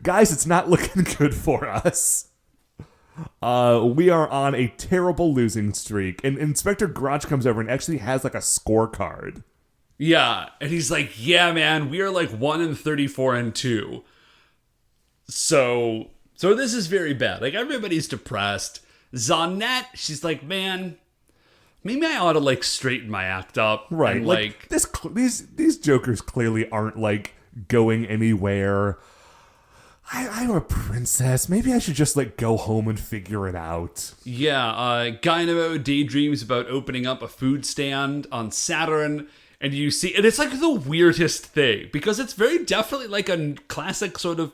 Speaker 1: it's not looking good for us. We are on a terrible losing streak. And Inspector Garage comes over and actually has like a scorecard.
Speaker 2: Yeah. And he's like, yeah, man, we are like 1-34-2. So this is very bad. Like, everybody's depressed. Zonette, she's like, man, maybe I ought to, like, straighten my act up.
Speaker 1: Right.
Speaker 2: And,
Speaker 1: like these jokers clearly aren't, like, going anywhere. I'm a princess. Maybe I should just, like, go home and figure it out.
Speaker 2: Yeah, Dynamo daydreams about opening up a food stand on Saturn, And you see, and it's like the weirdest thing because it's very definitely like a classic sort of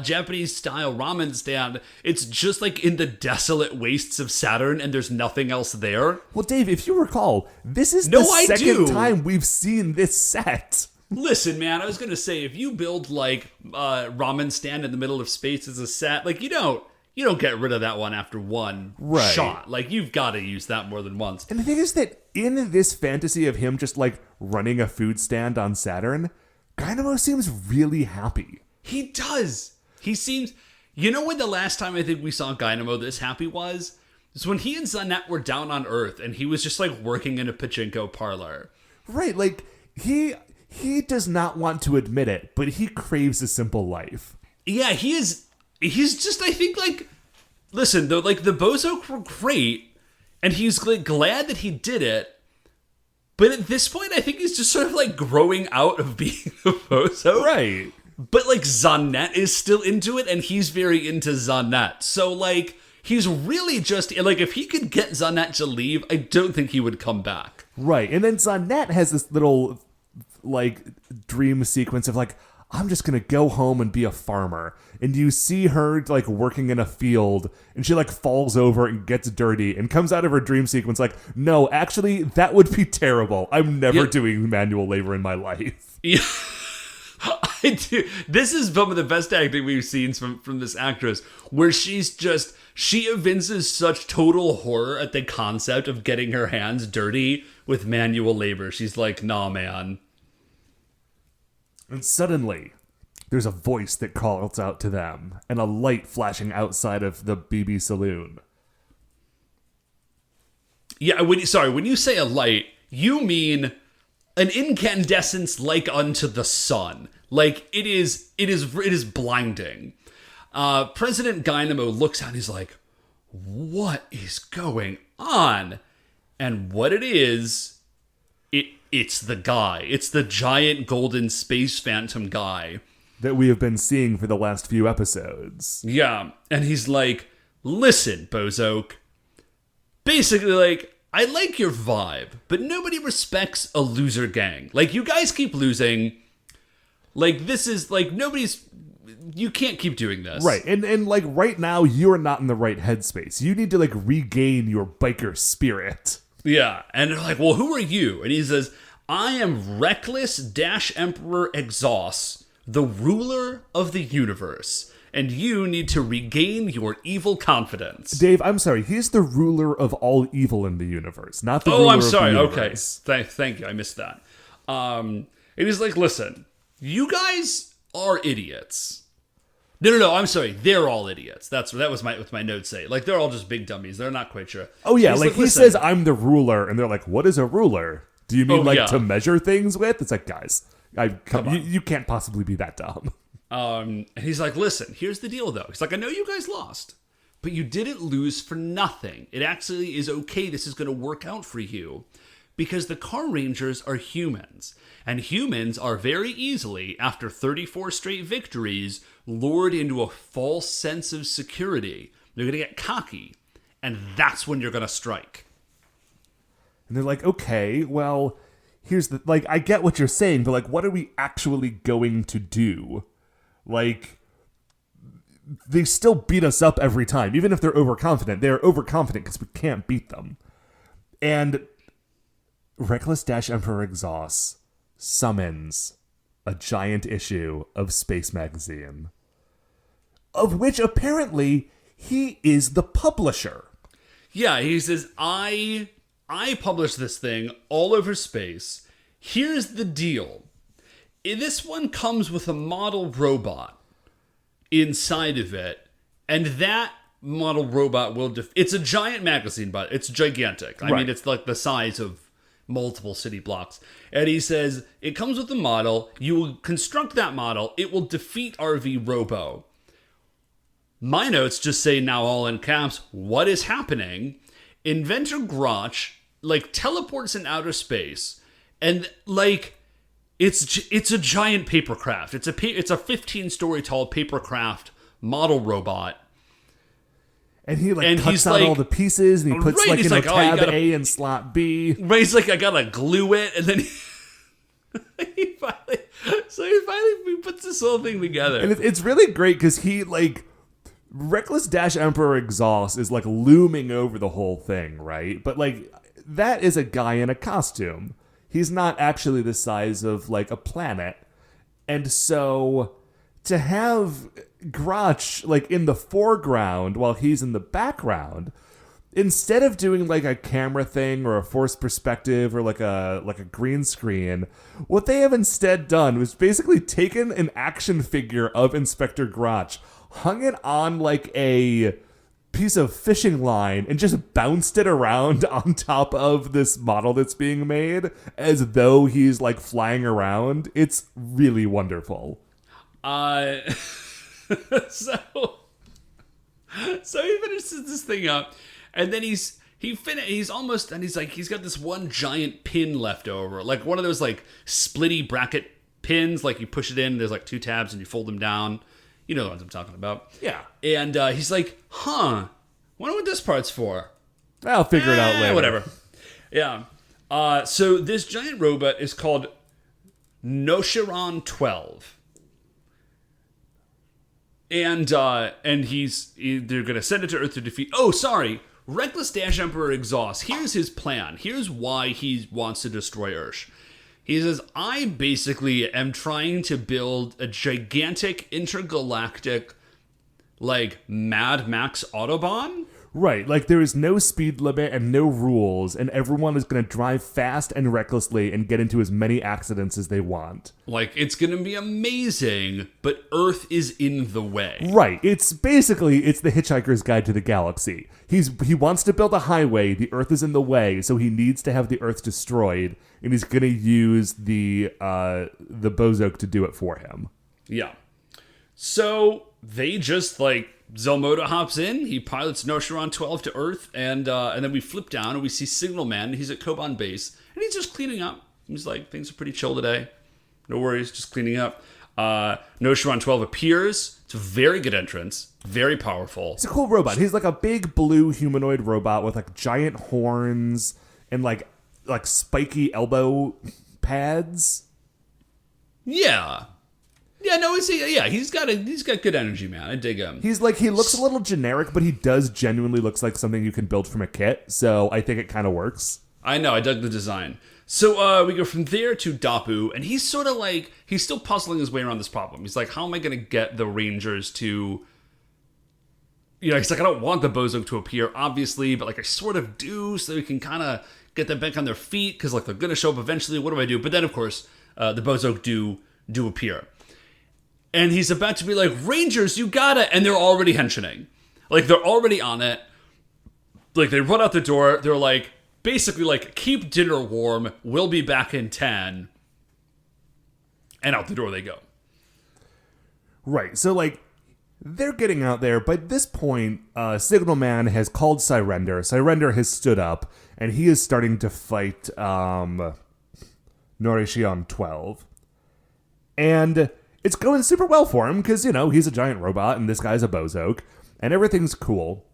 Speaker 2: Japanese style ramen stand. It's just like in the desolate wastes of Saturn and there's nothing else there.
Speaker 1: Well, Dave, if you recall, this is the second time we've seen this set.
Speaker 2: Listen, man, I was going to say, if you build like a ramen stand in the middle of space as a set, like you don't get rid of that one after one shot. Like, you've got to use that more than once.
Speaker 1: And the thing is that in this fantasy of him just, like, running a food stand on Saturn, Dynamo seems really happy.
Speaker 2: He does. He seems... You know when the last time I think we saw Dynamo this happy was? It's when he and Zanette were down on Earth, and he was just, like, working in a pachinko parlor.
Speaker 1: Right, like, he does not want to admit it, but he craves a simple life.
Speaker 2: Yeah, he is... He's just, I think, like, listen, though, like, the Bozo were great, and he's, like, glad that he did it, but at this point, I think he's just sort of, like, growing out of being a Bozo.
Speaker 1: Right.
Speaker 2: But, like, Zanette is still into it, and he's very into Zanette. So, like, he's really just, like, if he could get Zanette to leave, I don't think he would come back.
Speaker 1: Right, and then Zanette has this little, like, dream sequence of, like, I'm just going to go home and be a farmer. And you see her, like, working in a field, and she, like, falls over and gets dirty and comes out of her dream sequence like, no, actually, that would be terrible. I'm never doing manual labor in my life.
Speaker 2: Yeah. I do. This is some of the best acting we've seen from this actress, where she evinces such total horror at the concept of getting her hands dirty with manual labor. She's like, nah, man.
Speaker 1: And suddenly, there's a voice that calls out to them, and a light flashing outside of the BB Saloon.
Speaker 2: Yeah, when you say a light, you mean an incandescence like unto the sun. Like, it is blinding. President Dynamo looks out and he's like, what is going on? And what it is... It's the guy. It's the giant golden space phantom guy.
Speaker 1: That we have been seeing for the last few episodes.
Speaker 2: Yeah. And he's like, listen, Bozoke. Basically, like, I like your vibe, but nobody respects a loser gang. Like, you guys keep losing. Like, this is, like, you can't keep doing this.
Speaker 1: Right. And like, right now, you're not in the right headspace. You need to, like, regain your biker spirit.
Speaker 2: Yeah, and they're like, well, who are you? And he says, I am Reckless Emperor Exhaust, the ruler of the universe, and you need to regain your evil confidence.
Speaker 1: Dave, I'm sorry, he's the ruler of all evil in the universe, not the ruler of the universe. Oh, I'm
Speaker 2: sorry, okay. Thank you, I missed that. And he's like, listen, you guys are idiots. No, I'm sorry. They're all idiots. That was my notes say. Like, they're all just big dummies. They're not quite sure.
Speaker 1: Oh, yeah. Like, he says, I'm the ruler. And they're like, what is a ruler? Do you mean, to measure things with? It's like, guys, you can't possibly be that dumb.
Speaker 2: And he's like, listen, here's the deal, though. He's like, I know you guys lost, but you didn't lose for nothing. It actually is okay. This is going to work out for you. Because the Carrangers are humans. And humans are very easily, after 34 straight victories, lured into a false sense of security. They're going to get cocky. And that's when you're going to strike.
Speaker 1: And they're like, okay, well, here's the... Like, I get what you're saying, but, like, what are we actually going to do? Like, they still beat us up every time. Even if they're overconfident. They're overconfident because we can't beat them. And... Reckless Emperor Exhaust summons a giant issue of Space Magazine, of which apparently he is the publisher.
Speaker 2: Yeah, he says, I published this thing all over space. Here's the deal. This one comes with a model robot inside of it, and that model robot will... it's a giant magazine, but it's gigantic. I mean, it's like the size of multiple city blocks. And he says, it comes with a model. You will construct that model. It will defeat RV Robo. My notes just say now all in caps, what is happening? Inventor Grotch, like, teleports in outer space. And, like, it's a giant papercraft. It's a 15-story tall papercraft model robot.
Speaker 1: And he cuts out all the pieces, and he puts tab A in slot B.
Speaker 2: But he's like, I gotta glue it, and then he finally puts this whole thing together.
Speaker 1: And it's really great because he, like, Reckless Dash Emperor Exhaust is, like, looming over the whole thing, right? But, like, that is a guy in a costume. He's not actually the size of, like, a planet. And so to have Grotch, like, in the foreground while he's in the background, instead of doing, like, a camera thing or a forced perspective or, like a green screen, what they have instead done was basically taken an action figure of Inspector Grotch, hung it on, like, a piece of fishing line, and just bounced it around on top of this model that's being made as though he's, like, flying around. It's really wonderful.
Speaker 2: So he finishes this thing up, and then he's got this one giant pin left over, like one of those, like, splitty bracket pins, like you push it in, there's like 2 tabs and you fold them down. You know the ones I'm talking about.
Speaker 1: Yeah.
Speaker 2: And he's like, wonder what this part's for.
Speaker 1: I'll figure it out later.
Speaker 2: Whatever. Yeah. So this giant robot is called Noshiron 12. And they're gonna send it to Earth to defeat. Oh, sorry, Reckless Dash Emperor Exhaust. Here's his plan. Here's why he wants to destroy Earth. He says, I basically am trying to build a gigantic intergalactic, like, Mad Max Autobahn.
Speaker 1: Right, like there is no speed limit and no rules, and everyone is going to drive fast and recklessly and get into as many accidents as they want.
Speaker 2: Like, it's going to be amazing, but Earth is in the way.
Speaker 1: Right, it's the Hitchhiker's Guide to the Galaxy. He wants to build a highway, the Earth is in the way, so he needs to have the Earth destroyed, and he's going to use the Bozoke to do it for him.
Speaker 2: Yeah. So they just, like, Zelmoda hops in, he pilots Noshiron 12 to Earth, and then we flip down and we see Signal Man. He's at Koban Base, and he's just cleaning up. He's like, things are pretty chill today. No worries, just cleaning up. Noshiron 12 appears. It's a very good entrance, very powerful.
Speaker 1: He's a cool robot. He's like a big blue humanoid robot with, like, giant horns and, like spiky elbow pads.
Speaker 2: Yeah. Yeah, no, he's got good energy, man. I dig him.
Speaker 1: He looks a little generic, but he does genuinely looks like something you can build from a kit, so I think it kind of works.
Speaker 2: I know, I dug the design. So we go from there to Dapu, and he's sort of like, he's still puzzling his way around this problem. He's like, how am I going to get the Rangers to, he's like, I don't want the Bozoke to appear, obviously, but, like, I sort of do, so we can kind of get them back on their feet, because, like, they're going to show up eventually. What do I do? But then, of course, the Bozoke do appear. And he's about to be like, Rangers, you gotta, and they're already henching. Like, they're already on it. Like, they run out the door. They're like, basically like, keep dinner warm. We'll be back in 10. And out the door they go.
Speaker 1: Right. So, like, they're getting out there. By this point, Signal Man has called Surrender. Surrender has stood up, and he is starting to fight Noshiron 12. And it's going super well for him because, he's a giant robot and this guy's a Bozoke and everything's cool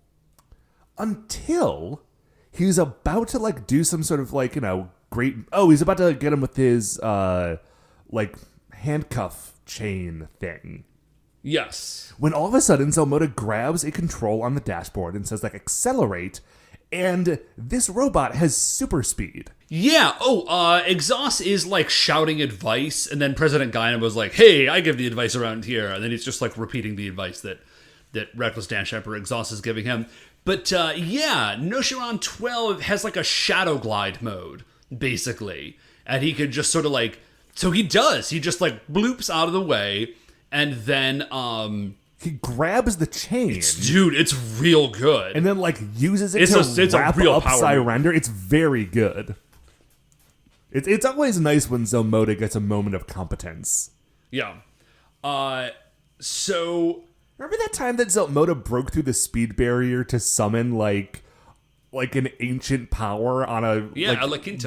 Speaker 1: until he's about to, like, do some sort of, like, he's about to get him with his, like, handcuff chain thing.
Speaker 2: Yes.
Speaker 1: When all of a sudden Zelmoda grabs a control on the dashboard and says, like, accelerate, and this robot has super speed.
Speaker 2: Yeah. Exhaust is, like, shouting advice, and then President Guinan was like, hey, I give the advice around here. And then he's just, like, repeating the advice that Reckless Dash Emperor Exhaust is giving him. But, Noshiron 12 has, like, a shadow glide mode, basically. And he could just sort of, like... So he does. He just, like, bloops out of the way, and then,
Speaker 1: he grabs the chain.
Speaker 2: It's real good.
Speaker 1: And then, like, uses it to wrap up Surrender. It's very good. It's always nice when Zelmoda gets a moment of competence.
Speaker 2: Yeah. So...
Speaker 1: Remember that time that Zelmoda broke through the speed barrier to summon, like an ancient power on a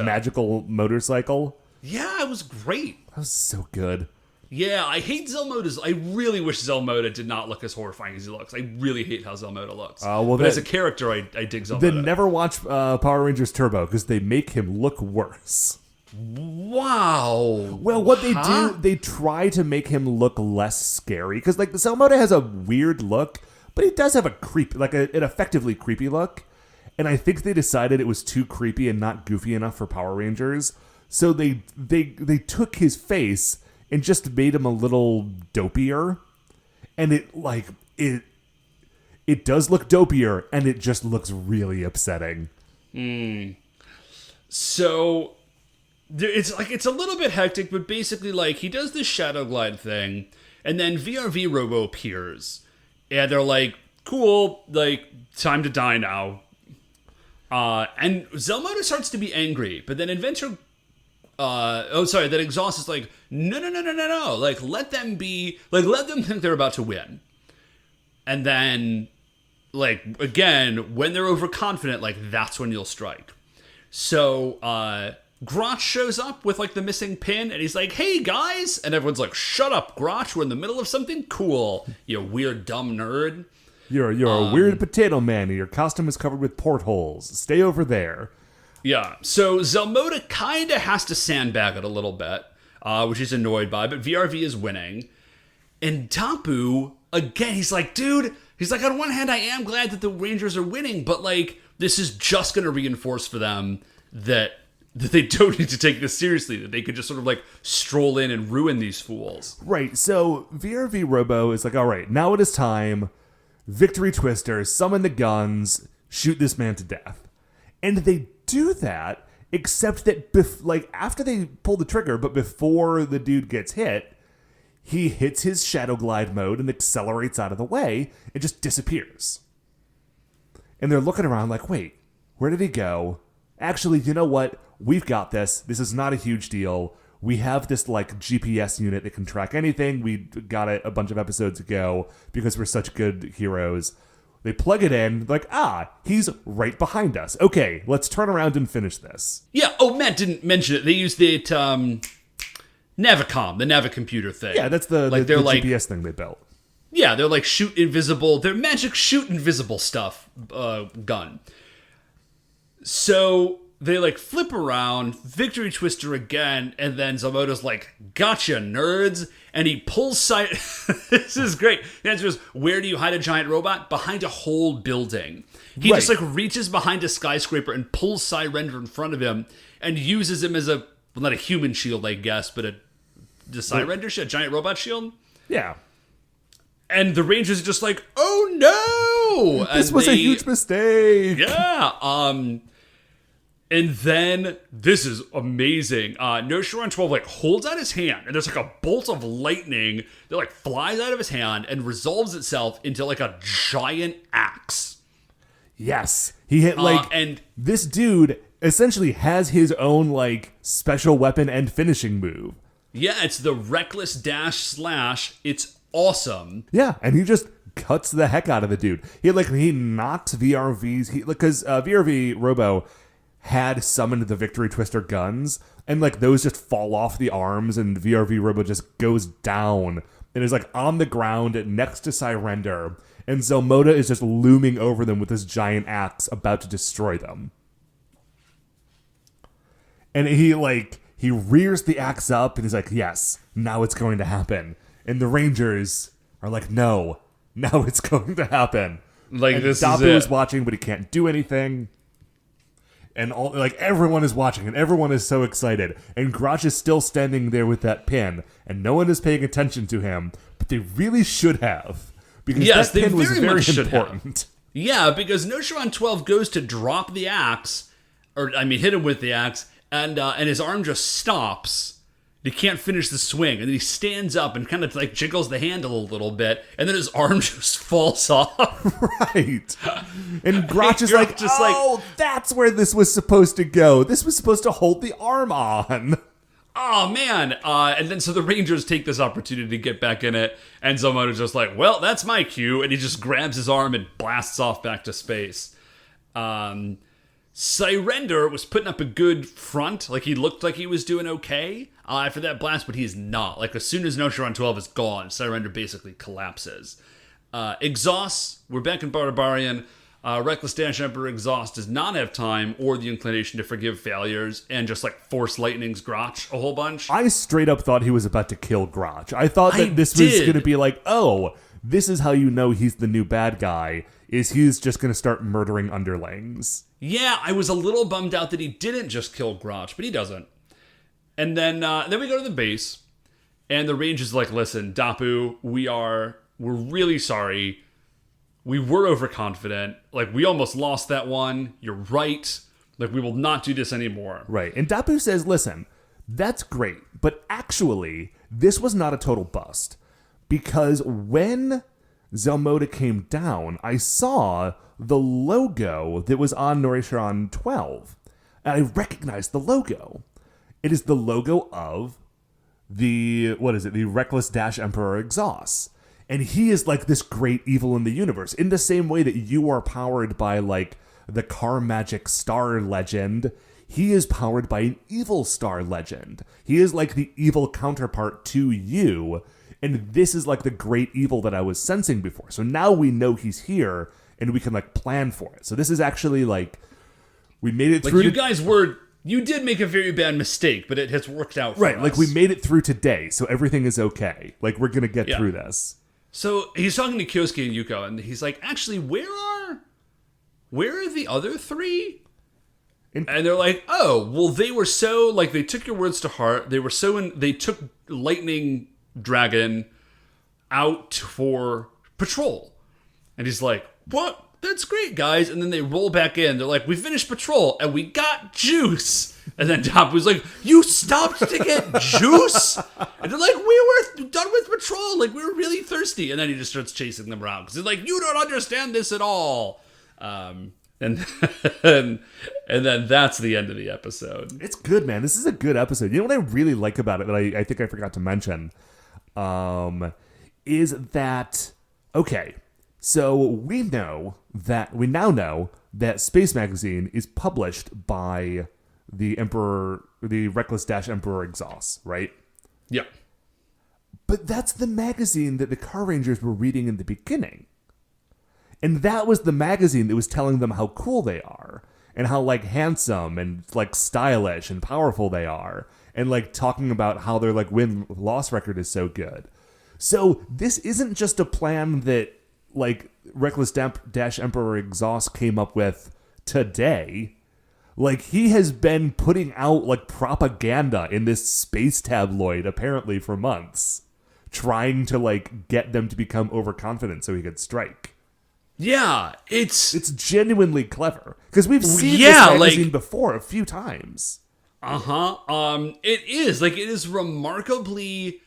Speaker 1: magical motorcycle?
Speaker 2: Yeah, it was great.
Speaker 1: That was so good.
Speaker 2: Yeah, I hate Zelmoda's. I really wish Zelmoda did not look as horrifying as he looks. I really hate how Zelmoda looks. But as a character, I dig Zelmoda.
Speaker 1: Then never watch Power Rangers Turbo, because they make him look worse.
Speaker 2: Wow.
Speaker 1: Well, what they do, they try to make him look less scary. Because, like, the Zelmoda has a weird look, but he does have a an effectively creepy look. And I think they decided it was too creepy and not goofy enough for Power Rangers. So they took his face and just made him a little dopier. And it does look dopier, and it just looks really upsetting.
Speaker 2: So it's a little bit hectic, but basically, like, he does this shadow glide thing, and then VRV Robo appears, and they're like, cool, like, time to die now. And Zelmoda starts to be angry, but then then Exhaust is like, no, like, let them think they're about to win. And then, like, again, when they're overconfident, like, that's when you'll strike. So, Grotch shows up with, like, the missing pin, and he's like, hey, guys! And everyone's like, shut up, Grotch, we're in the middle of something cool, you weird, dumb nerd.
Speaker 1: You're a weird potato man, and your costume is covered with portholes. Stay over there.
Speaker 2: Yeah, so Zelmoda kind of has to sandbag it a little bit, which he's annoyed by, but VRV is winning. And Tapu, again, he's like, dude, on one hand, I am glad that the Rangers are winning, but, like, this is just going to reinforce for them that they don't need to take this seriously, that they could just sort of, like, stroll in and ruin these fools.
Speaker 1: Right, so VRV Robo is like, all right, now it is time. Victory Twister, summon the guns, shoot this man to death. And they do that, except that, after they pull the trigger, but before the dude gets hit, he hits his Shadow Glide mode and accelerates out of the way and just disappears. And they're looking around like, wait, where did he go? Actually, you know what? We've got this. This is not a huge deal. We have this, like, GPS unit that can track anything. We got it a bunch of episodes ago because we're such good heroes. They plug it in, like, he's right behind us. Okay, let's turn around and finish this.
Speaker 2: Yeah, Matt didn't mention it. They used the Navicom, the Navicomputer thing.
Speaker 1: Yeah, that's the GPS thing they built.
Speaker 2: Yeah, they're like they're magic shoot invisible stuff gun. So they, like, flip around, Victory Twister again, and then Zelmoda's like, gotcha, nerds. And he pulls Siren. This is great. The answer is, where do you hide a giant robot? Behind a whole building. He just, like, reaches behind a skyscraper and pulls Sirender in front of him and uses him as not a human shield, I guess, but a Sirender shield, a giant robot shield?
Speaker 1: Yeah.
Speaker 2: And the Rangers are just like, oh no!
Speaker 1: This was a huge mistake.
Speaker 2: Yeah. And then, this is amazing, Noshiron 12, like, holds out his hand, and there's, like, a bolt of lightning that, like, flies out of his hand and resolves itself into, like, a giant axe.
Speaker 1: Yes. He hit, and this dude essentially has his own, like, special weapon and finishing move.
Speaker 2: Yeah, it's the Reckless Dash Slash. It's awesome.
Speaker 1: Yeah, and he just cuts the heck out of the dude. He knocks VRV's, because VRV Robo had summoned the Victory Twister guns, and, like, those just fall off the arms, and VRV Robo just goes down and is, like, on the ground next to Sirender, and Zelmoda is just looming over them with this giant axe about to destroy them. And he rears the axe up, and he's like, yes, now it's going to happen. And the Rangers are like, no, now it's going to happen.
Speaker 2: Like,
Speaker 1: and
Speaker 2: this
Speaker 1: Dapu
Speaker 2: is
Speaker 1: is watching, but he can't do anything. And everyone is watching, and everyone is so excited. And Grotch is still standing there with that pin, and no one is paying attention to him, but they really should have, because that pin was very important.
Speaker 2: Yeah, because Noshiron 12 goes to drop the axe, hit him with the axe, and his arm just stops. He can't finish the swing, and then he stands up and kind of, like, jiggles the handle a little bit, and then his arm just falls off.
Speaker 1: Right. And Grotch is like, that's where this was supposed to go. This was supposed to hold the arm on.
Speaker 2: Oh, man. And then so the Rangers take this opportunity to get back in it, and Zelmoda's just like, well, that's my cue, and he just grabs his arm and blasts off back to space. Sirender was putting up a good front. Like, he looked like he was doing okay after that blast, but he's not. Like, as soon as Noshiron 12 is gone, Sirender basically collapses. Exhaust, we're back in Barbarian. Reckless Dash Emperor Exhaust does not have time or the inclination to forgive failures and just like force lightning's Grotch a whole bunch.
Speaker 1: I straight up thought he was about to kill Grotch. I thought that this was going to be like, oh, this is how you know he's the new bad guy, is he's just going to start murdering underlings.
Speaker 2: Yeah, I was a little bummed out that he didn't just kill Grotch, but he doesn't. And then we go to the base, and the range is like, listen, Dapu, we're really sorry. We were overconfident. Like, we almost lost that one. You're right. Like, we will not do this anymore.
Speaker 1: Right. And Dapu says, listen, that's great, but actually, this was not a total bust. Because when Zelmoda came down, I saw the logo that was on Norisharan 12. And I recognized the logo. It is the logo of the Reckless Dash Emperor Exhaust. And he is like this great evil in the universe, in the same way that you are powered by like the Car Magic Star legend. He is powered by an evil star legend. He is like the evil counterpart to you. And this is like the great evil that I was sensing before. So now we know he's here and we can like plan for it. So this is actually like, we made it through.
Speaker 2: You did make a very bad mistake, but it has worked out for us.
Speaker 1: Right, like we made it through today, so everything is okay. Like we're going to get through this.
Speaker 2: So he's talking to Kyosuke and Yuko, and he's like, actually, where are the other three? And they're like, oh, well, they were so, like, they took your words to heart. They took Lightning Dragon out for patrol. And he's like, what? That's great, guys. And then they roll back in. They're like, we finished patrol, and we got juice. And then Dapu's like, you stopped to get juice? And they're like, we were done with patrol. Like, we were really thirsty. And then he just starts chasing them around. Because he's like, you don't understand this at all. And then that's the end of the episode.
Speaker 1: It's good, man. This is a good episode. You know what I really like about it that I think I forgot to mention? Is that, okay, so we now know that Space Magazine is published by the Reckless Dash Emperor Exhaust, right?
Speaker 2: Yeah.
Speaker 1: But that's the magazine that the Carrangers were reading in the beginning. And that was the magazine that was telling them how cool they are and how like handsome and like stylish and powerful they are and like talking about how their like win-loss record is so good. So this isn't just a plan that like Reckless Dash Emperor Exhaust came up with today. Like he has been putting out like propaganda in this space tabloid apparently for months, trying to like get them to become overconfident so he could strike.
Speaker 2: Yeah, it's
Speaker 1: genuinely clever because we've seen this magazine before a few times.
Speaker 2: It is remarkably.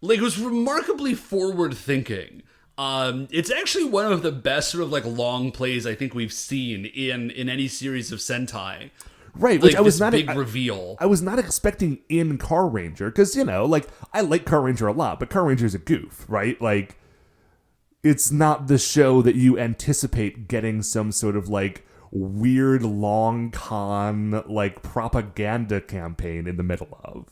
Speaker 2: Like, it was remarkably forward-thinking. It's actually one of the best sort of, like, long plays I think we've seen in any series of Sentai.
Speaker 1: Right,
Speaker 2: which I was not big reveal.
Speaker 1: I was not expecting in Carranger, because, you know, like, I like Carranger a lot, but Carranger's a goof, right? Like, it's not the show that you anticipate getting some sort of, like, weird long con, like, propaganda campaign in the middle of.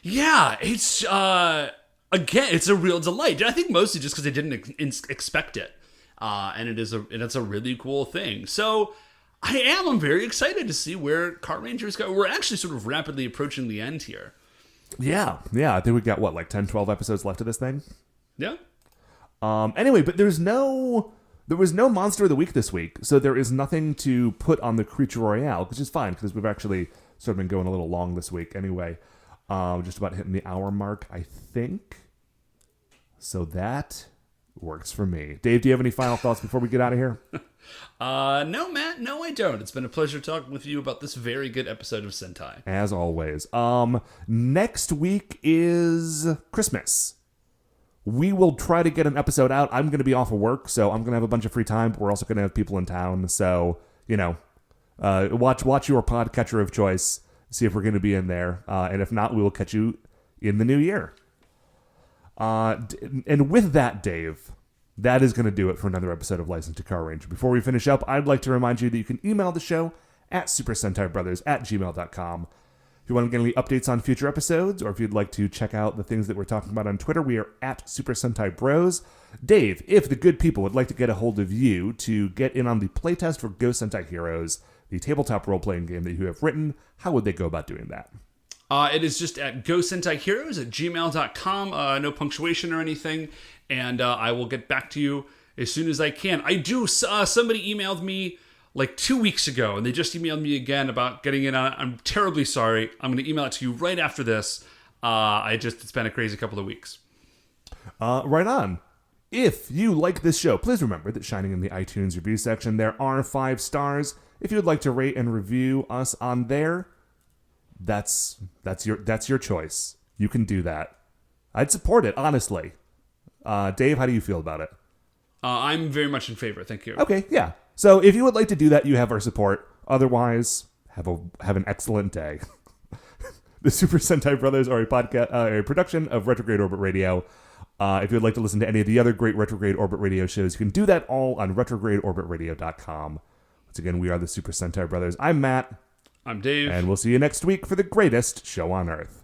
Speaker 2: Yeah, it's it's a real delight. I think mostly just because I didn't expect it, and it's a really cool thing. So I'm very excited to see where Carrangers go. We're actually sort of rapidly approaching the end here.
Speaker 1: Yeah. I think we got like 10, 12 episodes left of this thing.
Speaker 2: Yeah.
Speaker 1: Anyway, but there was no Monster of the Week this week, so there is nothing to put on the Creature Royale, which is fine because we've actually sort of been going a little long this week anyway. Just about hitting the hour mark, I think. So that works for me. Dave, do you have any final thoughts before we get out of here?
Speaker 2: No, Matt. No, I don't. It's been a pleasure talking with you about this very good episode of Sentai.
Speaker 1: As always. Next week is Christmas. We will try to get an episode out. I'm going to be off of work, so I'm going to have a bunch of free time, but we're also going to have people in town. So, you know, watch your podcatcher of choice. See if we're going to be in there. And if not, we will catch you in the new year. And with that, Dave, that is going to do it for another episode of License to Carranger. Before we finish up, I'd like to remind you that you can email the show at supersentaibrothers@gmail.com. If you want to get any updates on future episodes, or if you'd like to check out the things that we're talking about on Twitter, we are at Super Sentai Bros. Dave, if the good people would like to get a hold of you to get in on the playtest for Go Sentai Heroes, the tabletop role-playing game that you have written, how would they go about doing that?
Speaker 2: It is just at gosentaiheroes@gmail.com. No punctuation or anything. And I will get back to you as soon as I can. I do. Somebody emailed me like 2 weeks ago, and they just emailed me again about getting in on it. I'm terribly sorry. I'm going to email it to you right after this. It's been a crazy couple of weeks.
Speaker 1: Right on. If you like this show, please remember that shining in the iTunes review section, there are 5 stars. If you would like to rate and review us on there, that's your choice. You can do that. I'd support it, honestly. Dave, how do you feel about it?
Speaker 2: I'm very much in favor. Thank you.
Speaker 1: Okay, yeah. So if you would like to do that, you have our support. Otherwise, have an excellent day. The Super Sentai Brothers are a production of Retrograde Orbit Radio. If you would like to listen to any of the other great Retrograde Orbit Radio shows, you can do that all on retrogradeorbitradio.com. Once again, we are the Super Sentai Brothers. I'm Matt.
Speaker 2: I'm Dave.
Speaker 1: And we'll see you next week for the greatest show on Earth.